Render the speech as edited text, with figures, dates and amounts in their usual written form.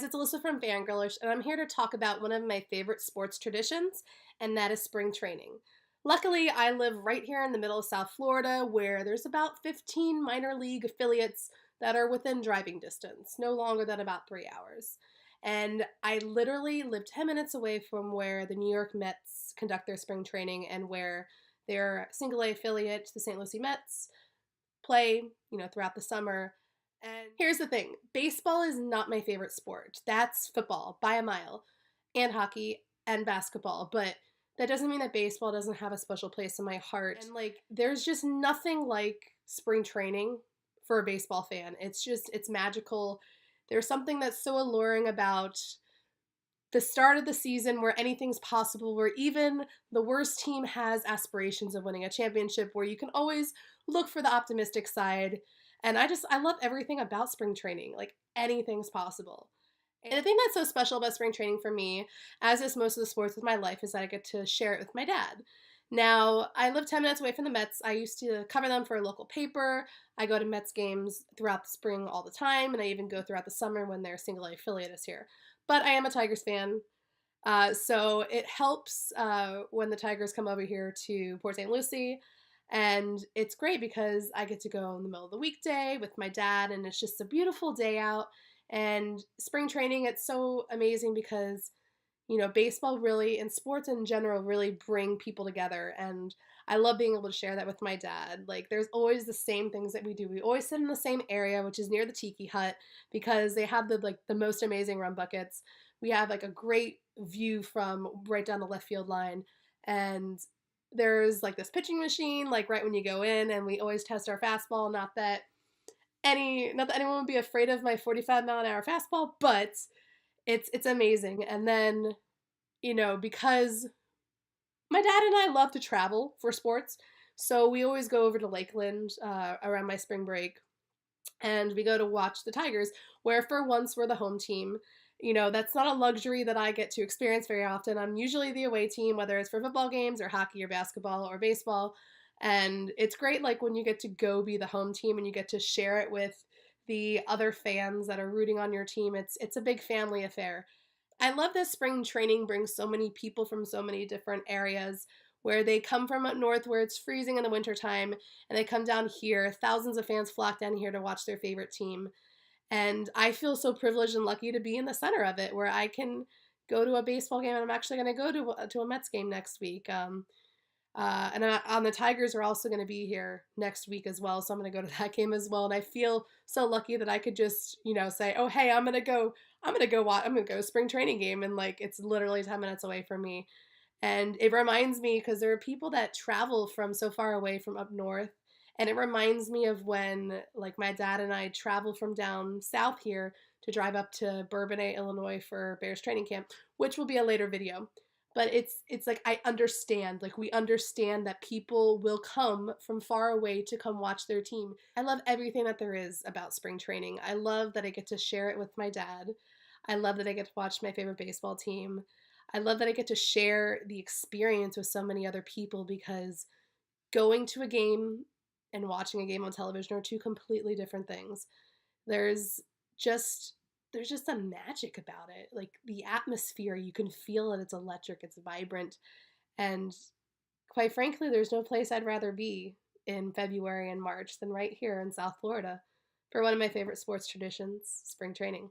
it's Alyssa from Fangirlish, and I'm here to talk about one of my favorite sports traditions, and that is spring training. Luckily, I live right here in the middle of South Florida, where there's about 15 minor league affiliates that are within driving distance, no longer than about 3 hours. And I literally live 10 minutes away from where the New York Mets conduct their spring training and where their single A affiliate, the St. Lucie Mets, play, throughout the summer. And here's the thing, baseball is not my favorite sport. That's football by a mile, and hockey and basketball. But that doesn't mean that baseball doesn't have a special place in my heart. And there's just nothing like spring training for a baseball fan. It's magical. There's something that's so alluring about the start of the season where anything's possible, where even the worst team has aspirations of winning a championship, where you can always look for the optimistic side. And I love everything about spring training. Like, anything's possible. And the thing that's so special about spring training for me, as is most of the sports of my life, is that I get to share it with my dad. Now, I live 10 minutes away from the Mets. I used to cover them for a local paper. I go to Mets games throughout the spring all the time, and I even go throughout the summer when their single A affiliate is here. But I am a Tigers fan, so it helps when the Tigers come over here to Port St. Lucie. And it's great because I get to go in the middle of the weekday with my dad, and it's just a beautiful day out. And spring training, it's so amazing because, baseball really, and sports in general, really bring people together. And I love being able to share that with my dad. Like, there's always the same things that we do. We always sit in the same area, which is near the tiki hut, because they have the most amazing rum buckets. We have a great view from right down the left field line. And there's this pitching machine right when you go in, and we always test our fastball. Not that anyone would be afraid of my 45-mile-an-hour fastball, but it's amazing. And then, because my dad and I love to travel for sports, so we always go over to Lakeland around my spring break, and we go to watch the Tigers, where for once we're the home team. That's not a luxury that I get to experience very often. I'm usually the away team, whether it's for football games or hockey or basketball or baseball. And it's great, when you get to go be the home team and you get to share it with the other fans that are rooting on your team. It's a big family affair. I love that spring training brings so many people from so many different areas, where they come from up north where it's freezing in the wintertime, and they come down here. Thousands of fans flock down here to watch their favorite team. And I feel so privileged and lucky to be in the center of it, where I can go to a baseball game, and I'm actually going to go to a Mets game next week. And the Tigers are also going to be here next week as well, so I'm going to go to that game as well. And I feel so lucky that I could just, say, oh, hey, I'm going to go to a spring training game, and it's literally 10 minutes away from me. And it reminds me, because there are people that travel from so far away from up north, and it reminds me of when, my dad and I travel from down south here to drive up to Bourbonnais, Illinois for Bears training camp, which will be a later video. But it's I understand, we understand that people will come from far away to come watch their team. I love everything that there is about spring training. I love that I get to share it with my dad. I love that I get to watch my favorite baseball team. I love that I get to share the experience with so many other people, because going to a game and watching a game on television are two completely different things. There's just a magic about it. The atmosphere, you can feel it. It's electric, it's vibrant. And quite frankly, there's no place I'd rather be in February and March than right here in South Florida for one of my favorite sports traditions, spring training.